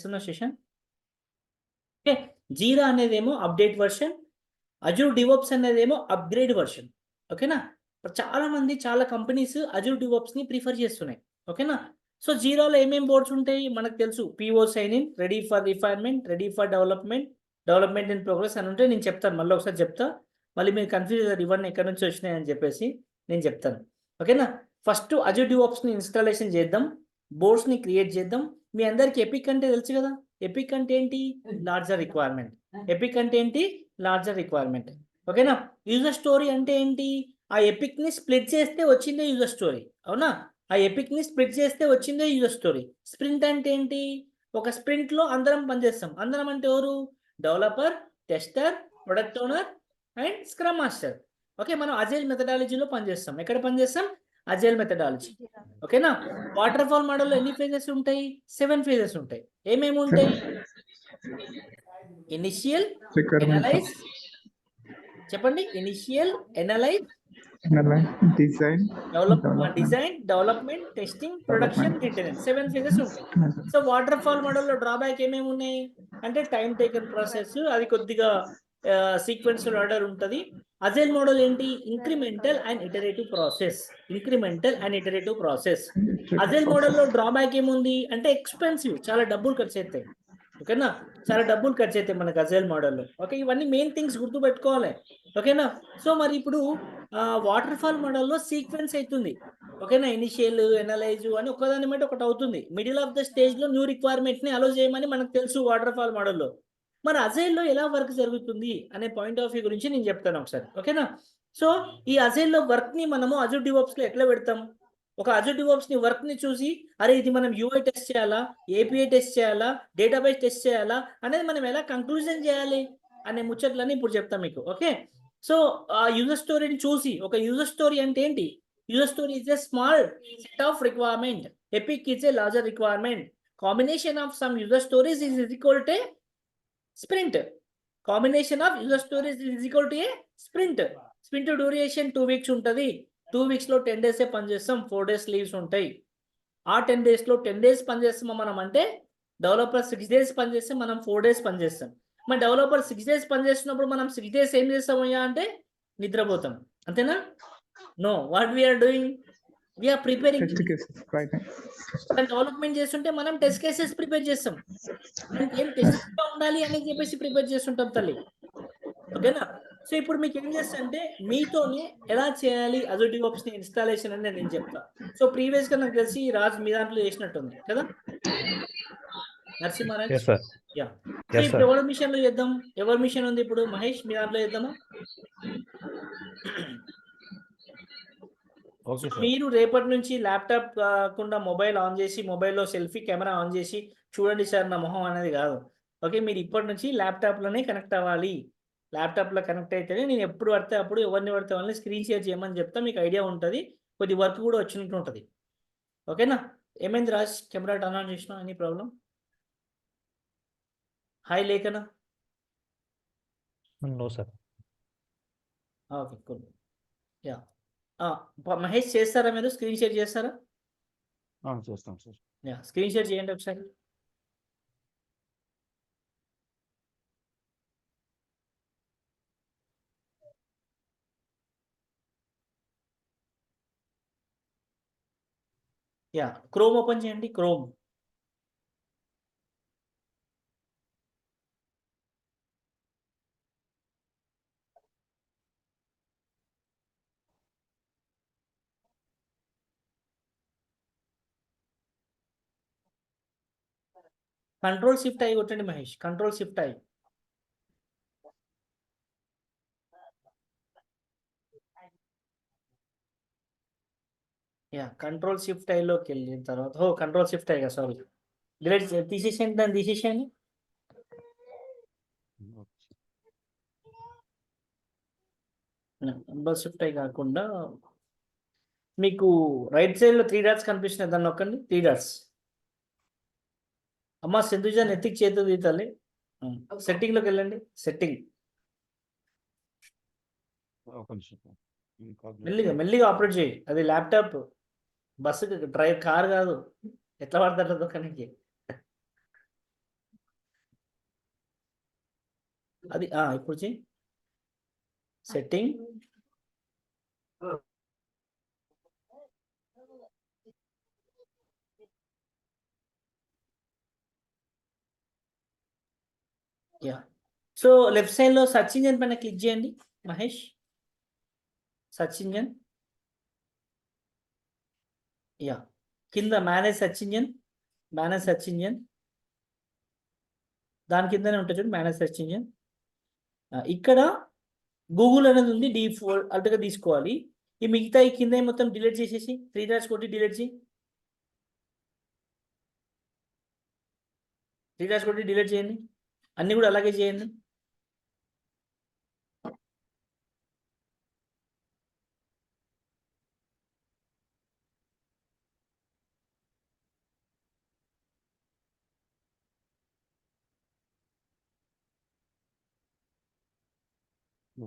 నడుస్తున్న session. Okay, Jira అనేదేమో update version, Azure DevOps అనేదేమో అప్గ్రేడ్ వర్షన్. ఓకేనా, చాలా మంది చాలా కంపెనీస్ అజూర్ డివోప్స్ని ప్రిఫర్ చేస్తున్నాయి. ఓకేనా, సో జీరాలో ఏమేమి బోర్డ్స్ ఉంటాయి మనకు తెలుసు. PO sign in, ready for refinement, ready for development, development in progress అని ఉంటే నేను చెప్తాను, మళ్ళీ ఒకసారి చెప్తా. మళ్ళీ మీరు కన్ఫ్యూజ్ అయ్యారు ఇవన్నీ ఎక్కడి నుంచి వచ్చినాయని చెప్పేసి నేను చెప్తాను. ఓకేనా, ఫస్ట్ అజూర్ డివోప్స్ని ఇన్స్టాలేషన్ చేద్దాం, బోర్డ్స్ని క్రియేట్ చేద్దాం. మీ అందరికి ఎపిక్ అంటే తెలుసు కదా. ఎపిక్ అంటే ఏంటి? Larger requirement. ఎపిక్ అంటే ఏంటి? Larger requirement. ఓకేనా, యూజర్ స్టోరీ అంటే ఏంటి? ఆ ఎపిక్ని స్ప్లిట్ చేస్తే వచ్చిందే యూజర్ స్టోరీ. అవునా, ఆ ఎపిక్ని స్ప్లిట్ చేస్తే వచ్చిందే యూజర్ స్టోరీ. స్ప్రింట్ అంటే ఏంటి? ఒక స్ప్రింట్లో అందరం పనిచేస్తాం. అందరం అంటే ఎవరు? Developer, tester, product owner and scrum master. Okay, మనం అజైల్ మెథడాలజీలో పనిచేస్తాం. ఎక్కడ పనిచేస్తాం? Agile methodology. ఓకేనా, వాటర్ ఫాల్ మోడల్లో ఎన్ని ఫేజెస్ ఉంటాయి? 7 ఫేజెస్ ఉంటాయి. ఏమేమి ఉంటాయి? ఇనిషియల్, ఎనలైజ్, చెప్పండి. Initial, analyse, design, development, testing, production, maintenance. 7 phases ఉంటాయి. సో వాటర్ ఫాల్ మోడల్లో డ్రాబ్యాక్ ఏమేమి ఉన్నాయి అంటే టైం టేకన్ ప్రాసెస్, అది కొద్దిగా సీక్వెన్షియల్ ఆర్డర్ ఉంటుంది. అజైల్ మోడల్ ఏంటి? Incremental and iterative process. Agile మోడల్లో డ్రాబ్యాక్ ఏముంది అంటే ఎక్స్పెన్సివ్, చాలా డబ్బులు ఖర్చు అవుతాయి. ఓకేనా, చాలా డబ్బులు ఖర్చు అవుతాయి మనకు అజైల్ మోడల్లో. ఓకే, ఇవన్నీ మెయిన్ థింగ్స్ గుర్తుపెట్టుకోవాలి. ఓకేనా, సో మరి ఇప్పుడు వాటర్ ఫాల్ మోడల్లో సీక్వెన్స్ అవుతుంది. ఓకేనా, ఇనిషియల్, ఎనలైజ్ అని ఒకదాని బట్టి ఒకటి అవుతుంది. మిడిల్ ఆఫ్ ద స్టేజ్లో న్యూ రిక్వైర్మెంట్ని అలో చేయమని మనకు తెలుసు వాటర్ ఫాల్ మోడల్లో. మరి అజైల్లో ఎలా వర్క్ జరుగుతుంది అనే పాయింట్ ఆఫ్ వ్యూ గురించి నేను చెప్తాను ఒకసారి. ఓకేనా, సో ఈ అజైల్లో వర్క్ని మనము అజూర్ డివోప్స్లో ఎట్లా పెడతాం? ఒక అజూర్ డివోప్స్ని వర్క్ని చూసి, అరే ఇది మనం యూఐ టెస్ట్ చేయాలా, ఏపీఐ టెస్ట్ చేయాలా, డేటాబేస్ టెస్ట్ చేయాలా అనేది మనం ఎలా కంక్లూజన్ చేయాలి అనే ముచ్చట్లని ఇప్పుడు చెప్తాం మీకు. ఓకే, సో ఆ యూజర్ స్టోరీని చూసి, ఒక యూజర్ స్టోరీ అంటే ఏంటి? User story is a small set of requirement. Epic is a larger requirement. Combination of some user stories is equal to sprint. Combination of user stories is equal to A sprint. Sprint duration 2 weeks ఉంటుంది. 2 వీక్స్లో 10 డేసే పనిచేస్తాం, 4 days leaves ఉంటాయి. ఆ 10 డేస్లో 10 days పనిచేస్తామా మనం అంటే, developer 6 days పనిచేస్తే మనం 4 డేస్ పనిచేస్తాం. మన డెవలపర్ 6 డేస్ పనిచేస్తున్నప్పుడు మనం 6 డేస్ ఏం చేస్తామయ్యా అంటే నిద్రపోతాం. అంతేనా? No, what we're doing, we're preparing. Development చేస్తుంటే మనం టెస్ట్ కేసెస్ ప్రిపేర్ చేస్తాం. ఏం టెస్ట్ ఉండాలి అని చెప్పేసి ప్రిపేర్ చేస్తుంటాం తల్లి. ఓకేనా, సో ఇప్పుడు మీకు ఏం చేస్తా అంటే మీతోనే ఎలా చేయాలి అజూర్ డివోప్స్ని ఇన్స్టాలేషన్ అని నేను చెప్తా. సో ప్రీవియస్గా నాకు తెలిసి రాజ్ మీ దాంట్లో చేసినట్టుంది కదా నరసింహారాజ్? యా, సో ఇప్పుడు ఎవరి మిషన్లో చేద్దాం? ఎవరి మిషన్ ఉంది ఇప్పుడు? మహేష్ మీ దాంట్లో చేద్దామా? మీరు రేపటి నుంచి ల్యాప్టాప్ కాకుండా మొబైల్ ఆన్ చేసి, మొబైల్లో సెల్ఫీ కెమెరా ఆన్ చేసి చూడండి సార్ నా మొహం అనేది కాదు. ఓకే, మీరు ఇప్పటి నుంచి ల్యాప్టాప్లోనే కనెక్ట్ అవ్వాలి. ల్యాప్టాప్లో కనెక్ట్ అయితేనే నేను ఎప్పుడు పడితే అప్పుడు ఎవరిని పడితే వాళ్ళని స్క్రీన్ షేర్ చేయమని చెప్తా. మీకు ఐడియా ఉంటుంది, కొద్ది వర్క్ కూడా వచ్చినట్టు ఉంటుంది. ఓకేనా, ఏమైంది రాజ్? కెమెరా టర్న్ ఆన్ చేసినా, ఎనీ ప్రాబ్లం? హాయ్ లేఖనా? No sir. Okay, cool. Yeah, Mahesh చేస్తారా మీరు? స్క్రీన్ షేర్ చేస్తారా? చేస్తాం సార్. యా, స్క్రీన్ షేర్ చేయండి ఒకసారి. యా, క్రోమ్ ఓపెన్ చేయండి. క్రోమ్. కంట్రోల్ షిఫ్ట్ అయ్యి కొట్టండి మహేష్. కంట్రోల్ షిఫ్ట్ అయ్యి. యా, కంట్రోల్ షిఫ్ట్ ఐలోకి వెళ్ళిన తర్వాత కంట్రోల్ షిఫ్ట్ అయ్యా, సారీ, డిలీట్ తీసేసేయండి, దాన్ని తీసేసేయండి. కంట్రోల్ షిఫ్ట్ అయ్యి కాకుండా మీకు రైట్ సైడ్లో 3 డాట్స్ కనిపిస్తున్నాయి, దాన్ని నొక్కండి. 3 డాట్స్. అమ్మ సింధుజ నెత్తికి చేతులు తీతాలి. సెట్టింగ్లోకి వెళ్ళండి. సెట్టింగ్ మెల్లిగా ఆపరేట్ చేయి. అది ల్యాప్టాప్, బస్సు, కార్ కాదు. ఎట్లా పడతాడు దొక్కనికి. అది ఇప్పుడు చెయ్యి setting yeah so left side లో సర్చ్ ఇంజన్ పైన క్లిక్ చేయండి మహేష్ సర్చ్ ఇంజన్ యా కింద మేనేజ్ సర్చ్ ఇంజన్ దాని కిందనే ఉంటుంది చూడండి మేనేజ్ సర్చ్ ఇంజన్ ఇక్కడ గూగుల్ అనేది ఉంది డిఫాల్ట్ గా తీసుకోవాలి ఈ మిగతా ఈ కింద మొత్తం డిలీట్ చేసేసి 3 డాట్స్ కొట్టి డిలీట్ చేయి 3 డాట్స్ కొట్టి డిలీట్ చేయండి అన్ని కూడా అలాగే చేయండి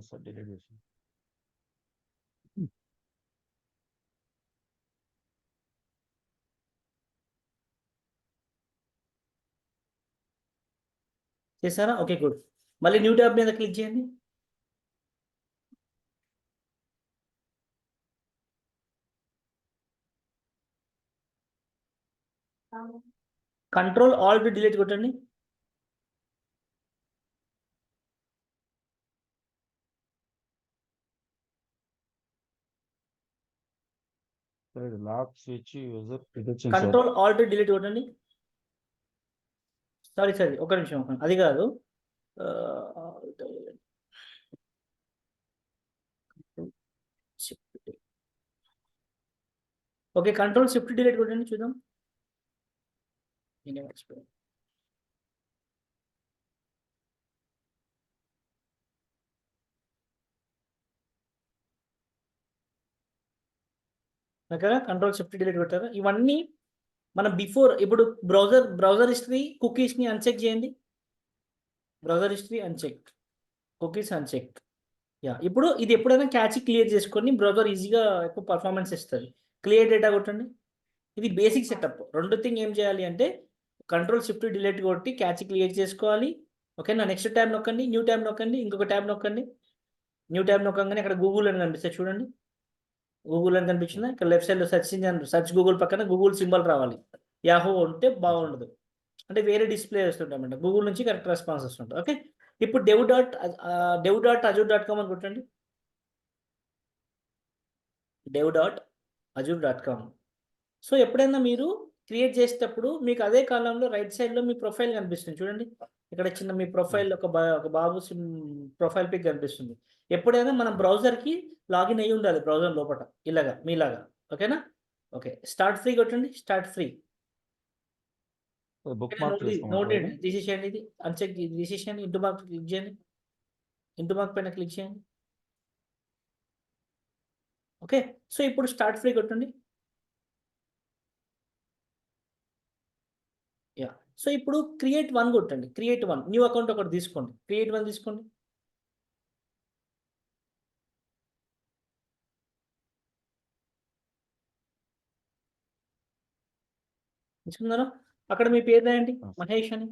సార్ డిలీట్ చేసి చేశారా ఓకే గుడ్ మళ్ళీ న్యూ ట్యాబ్ మీద క్లిక్ చేయండి కంట్రోల్ ఆల్ట్ డిలీట్ కొట్టండి lock switch user prediction sir control alt delete కొట్టండి సారీ ఒక నిమిషం అది కాదు ఓకే కంట్రోల్ షిఫ్ట్ డిలీట్ కొట్టండి చూద్దాం దగ్గర కంట్రోల్ షిఫ్ట్ డిలీట్ కొట్టారా ఇవన్నీ మనం బిఫోర్ ఇప్పుడు బ్రౌజర్ హిస్టరీ కుకీస్ ని అన్చెక్ చేయండి browser history uncheck cookies uncheck yeah ఇప్పుడు ఇది ఎప్పుడైనా క్యాచ్ క్లియర్ చేసుకొని బ్రౌజర్ ఈజీగా ఎక్కువ పర్ఫార్మెన్స్ ఇస్తుంది క్లియర్ డేటా కొట్టండి ఇది బేసిక్ సెటప్ రెండు థింగ్ ఏం చేయాలి అంటే కంట్రోల్ షిఫ్ట్ డిలీట్ కొట్టి క్యాచ్ క్లియర్ చేసుకోవాలి ఓకేనా నెక్స్ట్ ట్యాబ్ నొక్కండి న్యూ ట్యాబ్ నొక్కండి ఇంకొక ట్యాబ్ నొక్కండి న్యూ ట్యాబ్ నొక్కగానే ఇక్కడ గూగుల్ అని కనిపిస్తుంది చూడండి గూగుల్ అని కనిపించిందా ఇక్కడ లెఫ్ట్ సైడ్లో సెర్చ్ ఇంజన్ సెర్చ్ గూగుల్ పక్కన గూగుల్ సింబల్ రావాలి యాహూ ఉంటే బాగుండదు అంటే వేరే డిస్ప్లే వస్తుంటామంట గూగుల్ నుంచి కరెక్ట్ రెస్పాన్స్ వస్తుంటుంది ఓకే ఇప్పుడు dev.azure.com అని కొట్టండి dev.azure.com సో ఎప్పుడైనా మీరు క్రియేట్ చేసేటప్పుడు మీకు అదే కాలంలో రైట్ సైడ్లో మీ ప్రొఫైల్ కనిపిస్తుంది చూడండి ఇక్కడ చిన్న మీ ప్రొఫైల్ ఒక బాబు ప్రొఫైల్ పిక్ కనిపిస్తుంది ఎప్పుడైనా మనం బ్రౌజర్కి లాగిన్ అయ్యి ఉండాలి బ్రౌజర్ లోపల ఇలాగా మీలాగా ఓకేనా ఓకే స్టార్ట్ ఫ్రీ కొట్టండి start free bookmark note తీసేసేయండి ఇది అన్చెక్ తీసేసేయండి ఇంటూ మార్క్ క్లిక్ చేయండి ఇంటూ మార్క్ పైన క్లిక్ చేయండి ఓకే సో ఇప్పుడు స్టార్ట్ ఫ్రీ కొట్టండి యా సో ఇప్పుడు క్రియేట్ 1 కొట్టండి క్రియేట్ 1 న్యూ అకౌంట్ ఒకటి తీసుకోండి క్రియేట్ 1 తీసుకోండి తీసుకున్నారా అక్కడ మీ పేరు రాయండి మహేష్ అని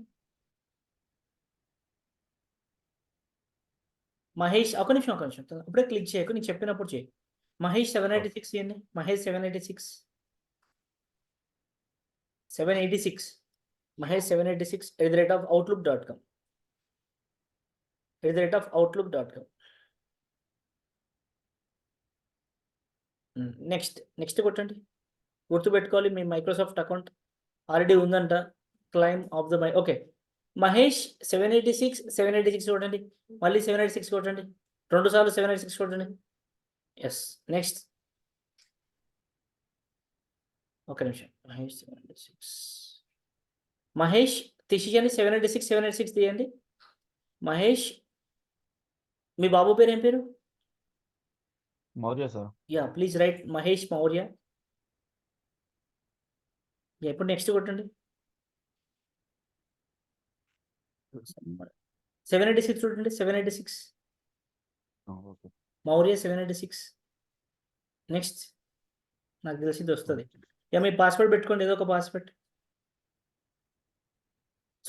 మహేష్ ఒక నిమిషం అప్పుడే క్లిక్ చేయకు నేను చెప్పినప్పుడు చేయి మహేష్ 786 చేయండి మహేష్ 786 మహేష్ 786 @outlook.com నెక్స్ట్ కొట్టండి గుర్తుపెట్టుకోవాలి మీ మైక్రోసాఫ్ట్ అకౌంట్ ఆల్రెడీ ఉందంట claim of the okay Mahesh 786 కొట్టండి మళ్ళీ 786 కొట్టండి 2 సార్లు 786 కొట్టండి ఎస్ నెక్స్ట్ ఒక నిమిషం మహేష్ తీసేయండి 786 తీయండి మహేష్ మీ బాబు పేరు ఏం పేరు Maurya sir yeah please right Mahesh Maurya ఇప్పుడు నెక్స్ట్ కొట్టండి 786 చూడండి 786 మౌర్య 786 నెక్స్ట్ నాకు తెలిసి ఇది వస్తుంది యా మీ పాస్వర్డ్ పెట్టుకోండి ఏదో ఒక పాస్వర్డ్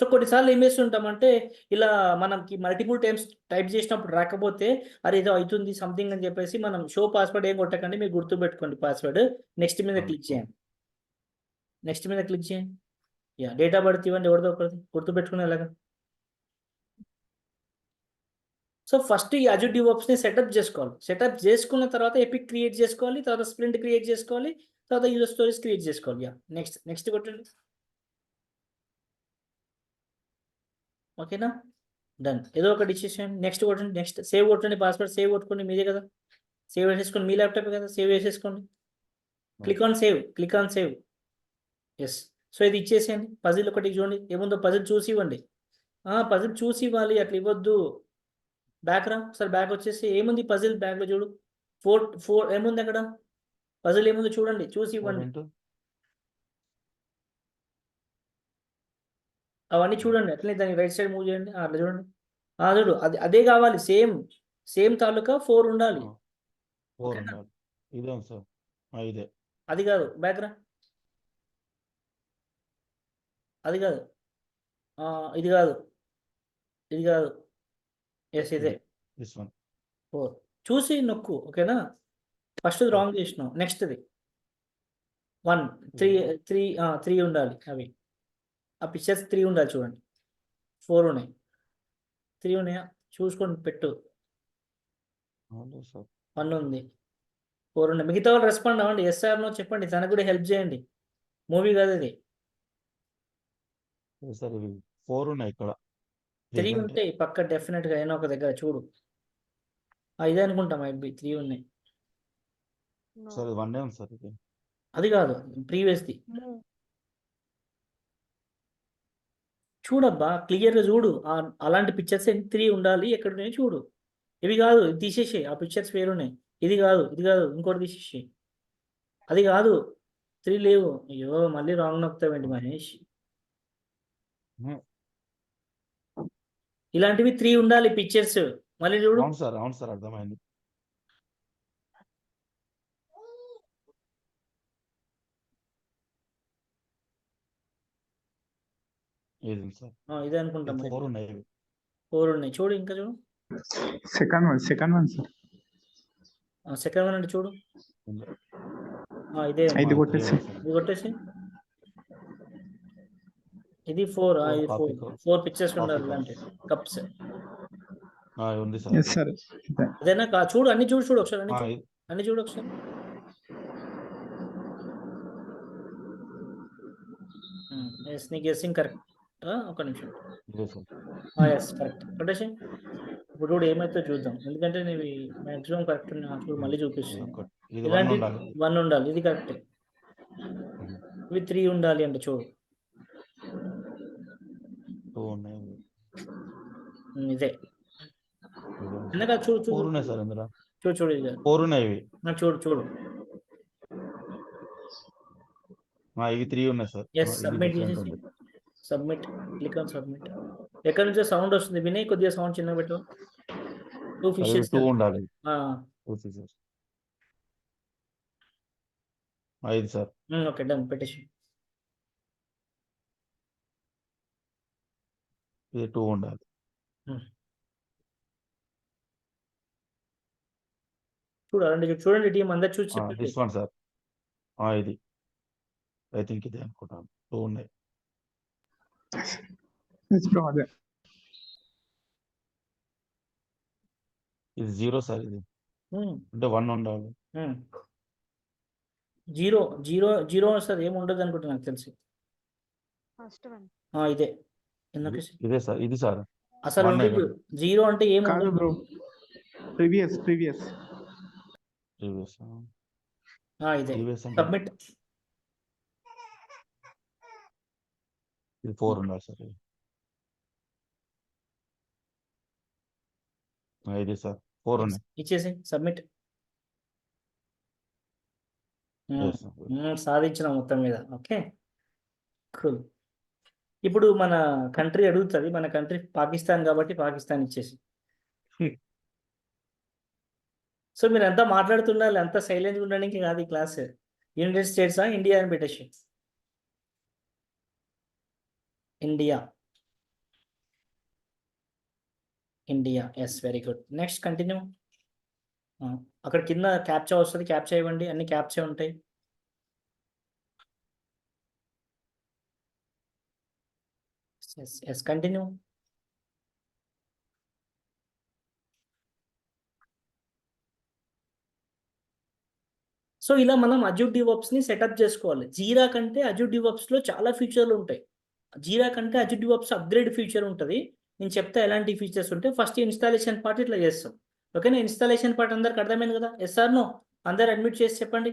సో కొన్నిసార్లు ఏం చేస్తుంటామంటే ఇలా మనకి మల్టిపుల్ టైమ్స్ టైప్ చేసినప్పుడు రాకపోతే అరే ఏదో అవుతుంది సంథింగ్ అని చెప్పేసి మనం షో పాస్వర్డ్ ఏం కొట్టకండి, మీరు గుర్తుపెట్టుకోండి పాస్వర్డ్. నెక్స్ట్ మీద క్లిక్ చేయండి. నెక్స్ట్ మీద క్లిక్ చేయండి. యా డేట్ ఆఫ్ బర్త్ ఇవ్వండి, ఎవరిదో ఒకరిది గుర్తుపెట్టుకునేలాగా. సో ఫస్ట్ ఈ అజూర్ డివోప్స్ని సెటప్ చేసుకోవాలి. సెటప్ చేసుకున్న తర్వాత ఎపిక్ క్రియేట్ చేసుకోవాలి, తర్వాత స్ప్రింట్ క్రియేట్ చేసుకోవాలి, తర్వాత యూజర్ స్టోరీస్ క్రియేట్ చేసుకోవాలి. యా నెక్స్ట్ కొట్టండి. ఓకేనా, డన్. ఏదో ఒకటి ఇచ్చేసేయండి. నెక్స్ట్ కొట్టండి. నెక్స్ట్ సేవ్ కొట్టండి, పాస్వర్డ్ సేవ్ కొట్టుకోండి, మీదే కదా. సేవ్ చేసేసుకోండి, మీ ల్యాప్టాప్ కదా, సేవ్ చేసేసుకోండి. Click on save. Yes. So ఇది ఇచ్చేసేయండి. పజిల్ ఒకటి చూడండి, ఏముందో పజిల్ చూసి ఇవ్వండి. పజిల్ చూసి ఇవ్వాలి, అట్లా ఇవ్వద్దు. బ్యాక్ రా, ఒకసారి బ్యాక్ వచ్చేసి ఏముంది పజిల్ బ్యాక్లో చూడు. ఫోర్ ఏముంది అక్కడ పజిల్ ఏముందో చూడండి, చూసి ఇవ్వండి. అవన్నీ చూడండి, అట్లనే దాన్ని రైట్ సైడ్ మూవ్ చేయండి. అట్లా చూడండి. చూడు అదే కావాలి, సేమ్ తాలూకా 4 ఉండాలి. 4 ఉండాలి. ఇదే సార్, ఇదే. అది కాదు, బ్యాక్ రా. అది కాదు, ఇది కాదు. ఎస్ ఇదే. దిస్ వన్ 4 చూసి నొక్కు. ఓకేనా, ఫస్ట్ రాంగ్ చేసినావు. నెక్స్ట్ది 1 3 ఉండాలి. అవి ఆ పిక్చర్స్ 3 ఉండాలి చూడండి. 4 ఉన్నాయి, 3 ఉన్నాయా చూసుకొని పెట్టు. 1 ఉంది, 4 ఉన్నాయి. మిగతా వాళ్ళు రెస్పాండ్ అవ్వండి, ఎస్ ఆర్ నో చెప్పండి, తనకు కూడా హెల్ప్ చేయండి. మూవీ కాదు ఇది. సార్ ఇవి 4 ఉన్నాయి ఇక్కడ. 3 ఉంటాయి పక్క డెఫినెట్గా అయినా ఒక దగ్గర చూడు. ఇదే అనుకుంటా, మైట్ బి 3 ఉన్నాయి. సార్ ఇది 1 ఉంది సార్. ఇది అది కాదు, ప్రీవియస్ది చూడబ్బా, క్లియర్గా చూడు. అలాంటి పిక్చర్స్ 3 ఉండాలి, ఎక్కడ ఉన్నాయో చూడు. ఇవి కాదు, ఇది తీసేసి, ఆ పిక్చర్స్ వేరున్నాయి. ఇది కాదు, ఇంకోటి తీసేసి. అది కాదు, 3 లేవు. అయ్యో మళ్ళీ రాంగ్ నొక్కుతావేంటి మహేష్. ఇలాంటివి 3 ఉండాలి పిక్చర్స్. మళ్ళీ చూడు. అవును సార్ అర్థమైంది. ఇదే అనుకుంటాం. 4 ఉన్నాయి. 4 ఉన్నాయి చూడు, ఇంకా చూడు. Second one sir. Second one అంటే చూడు. ఇదే, ఇది కొట్టేసి. ఇది కొట్టేసి. ఇది 4. ఇది 4 పిక్చర్స్ ఉండాలి ఇలాంటి కప్స్. ఉంది సార్. అదేనా చూడు, అన్ని చూడు ఒకసారి. అన్ని చూడు ఒకసారి. నీ గెస్సింగ్ కరెక్ట్. ఒక నిమిషం. ఎస్ కరెక్ట్ కొట్టేసి. ఇప్పుడు కూడా ఏమైతే చూద్దాం, ఎందుకంటే నీవి మ్యాక్సిమం కరెక్ట్ చూడు, మళ్ళీ చూపిస్తాను. ఇలాంటి 1 ఉండాలి, ఇది కరెక్ట్. ఇవి 3 ఉండాలి అంటే చూడు. ఇదే ఎందుక చూడు. 4 ఉన్నాయి సార్ ఇందులో. చూడు ఇది 4 ఉన్నాయి. చూడు. ఇవి 3 ఉన్నాయి సార్. Yes, submit click on submit. ఎక్కడి నుంచో సౌండ్ వస్తుంది వినయ్, కొద్దిగా సౌండ్ చిన్నగా పెట్టు. 2 ఫిషెస్ 2 ఉండాలి. 2 ఫిషెస్. ఇది సార్. ఓకే డన్, పెట్టేసి. ఇది 2 ఉండాలి. చూడండి టీం అందరు చూసి దిస్ వన్ సార్. ఇది ఐ థింక్ ఇదే అనుకుంటాను. 2 ఉన్నాయి. ఇది 0 సార్. ఇది అంటే 1 ఉండాలి. 0 వస్తుంది, ఏమి ఉండదు అనుకుంటా నాకు తెలిసి. ఇదే ఇదే సార్. ఇది సార్ అసలు 0 అంటే ఏమి ఉండదు బ్రో. ప్రీవియస్ ఇదే సబ్మిట్. ఇది 4 ఉండాలి సార్. ఇది సార్ 4 ఉన్నాయి. ఇచ్చేసి సబ్మిట్. సాధించిన మొత్తం మీద. Okay cool. ఇప్పుడు మన కంట్రీ అడుగుతుంది, మన కంట్రీ పాకిస్తాన్ కాబట్టి పాకిస్తాన్ ఇచ్చేసి. సో మీరు అంతా మాట్లాడుతుండాలి, అంతా సైలెంట్గా ఉండడానికి కాదు ఈ క్లాస్. యునైటెడ్ స్టేట్సా ఇండియా అని పెట్టేసి. India India. Yes, very good. Next continue. అక్కడ కింద క్యాప్చా వస్తుంది, క్యాప్చా ఇవ్వండి. అన్ని క్యాప్చా ఉంటాయి. Yes yes, continue. సో ఇలా మనం అజూర్ డివాప్స్ ని సెటప్ చేసుకోవాలి. జీరా కంటే అజూర్ డివాప్స్ లో చాలా ఫీచర్లు ఉంటాయి. జీరా కంటే అజూర్ డివాప్స్ అప్గ్రేడ్ ఫీచర్ ఉంటుంది. నేను చెప్తా ఎలాంటి ఫీచర్స్ ఉంటాయి. ఫస్ట్ ఇన్స్టాలేషన్ పార్ట్ ఇట్లా చేస్తాం. ఓకేనా? ఇన్స్టాలేషన్ పార్ట్ అందరికి అర్థమైంది కదా? Yes or no? అందరు అడ్మిట్ చేసి చెప్పండి.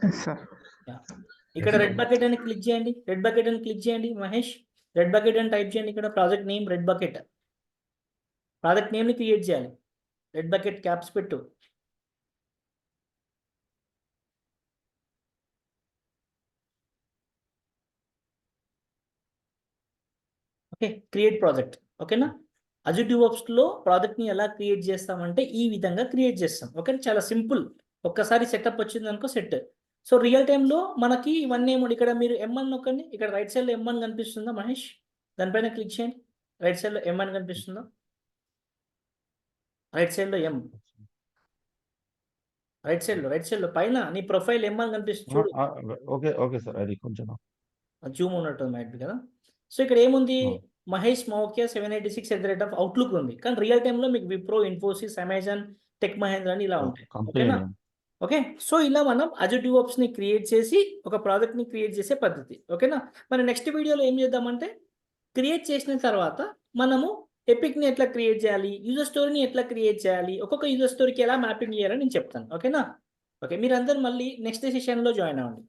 Yes, sir. ఇక్కడ రెడ్ బకెట్ అని క్లిక్ చేయండి. రెడ్ బకెట్ అని క్లిక్ చేయండి. మహేష్, రెడ్ బకెట్ అని టైప్ చేయండి. ఇక్కడ project name red bucket. Project name ని క్రియేట్ చేయాలి. రెడ్ బకెట్ క్యాప్స్ పెట్టు. Okay, create project. ఓకేనా? అజూర్ డివాప్స్ లో ప్రాజెక్ట్ ని ఎలా క్రియేట్ చేస్తామంటే ఈ విధంగా క్రియేట్ చేస్తాం. ఓకే, చాలా సింపుల్. ఒక్కసారి సెటప్ వచ్చింది అనుకో సెట్. సో రియల్ టైంలో మనకి ఇవన్నీ ఏమో ఇక్కడ మీరు M1 నొక్కండి. ఇక్కడ రైట్ సైడ్ లో M1 కనిపిస్తుందా మహేష్? దానిపైన క్లిక్ చేయండి. రైట్ సైడ్ లో M1 కనిపిస్తుందా? రైట్ సైడ్ లో M, రైట్ సైడ్ లో పైన నీ ప్రొఫైల్ M1 కనిపిస్తుంది చూడు. ఓకే ఓకే సార్, అది కొంచెం జూమ్ ఉన్నట్టు మైట్ బి కదా. సో ఇక్కడ ఏముంది? మహేష్ మౌఖ్య 786 అవుట్లుక్ ఉంది. కానీ రియల్ టైంలో మీకు విప్రో, ఇన్ఫోసిస్, అమెజాన్, టెక్ మహేంద్ర అని ఇలా ఉంటాయి. కంపెనీ ఓకేనా? ఓకే, సో ఇలా మనం అజూర్ డివాప్స్ ని క్రియేట్ చేసి ఒక ప్రాజెక్ట్ ని క్రియేట్ చేసే పద్ధతి. ఓకేనా? మరి నెక్స్ట్ వీడియోలో ఏం చేద్దామంటే క్రియేట్ చేసిన తర్వాత మనము ఎపిక్ ని ఎట్లా క్రియేట్ చేయాలి, యూజర్ స్టోరీని ఎట్లా క్రియేట్ చేయాలి, ఒక్కొక్క యూజర్ స్టోరీకి ఎలా మ్యాపింగ్ చేయాలని నేను చెప్తాను. ఓకేనా? ఓకే, మీరందరూ మళ్ళీ నెక్స్ట్ సెషన్లో జాయిన్ అవ్వండి.